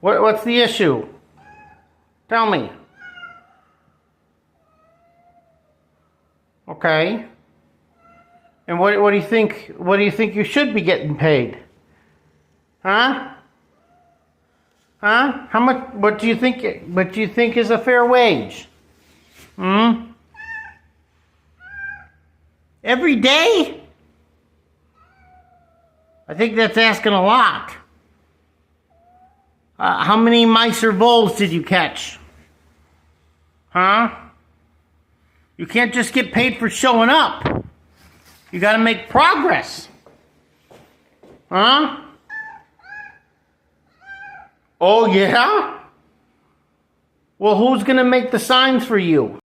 What's the issue? Tell me. Okay. And what do you think? What do you think you should be getting paid? Huh? Huh? How much? What do you think? What do you think is a fair wage? Hmm. Every day? I think that's asking a lot. How many mice or voles did you catch? Huh? You can't just get paid for showing up. You got to make progress. Huh? Oh, yeah? Well, who's going to make the signs for you?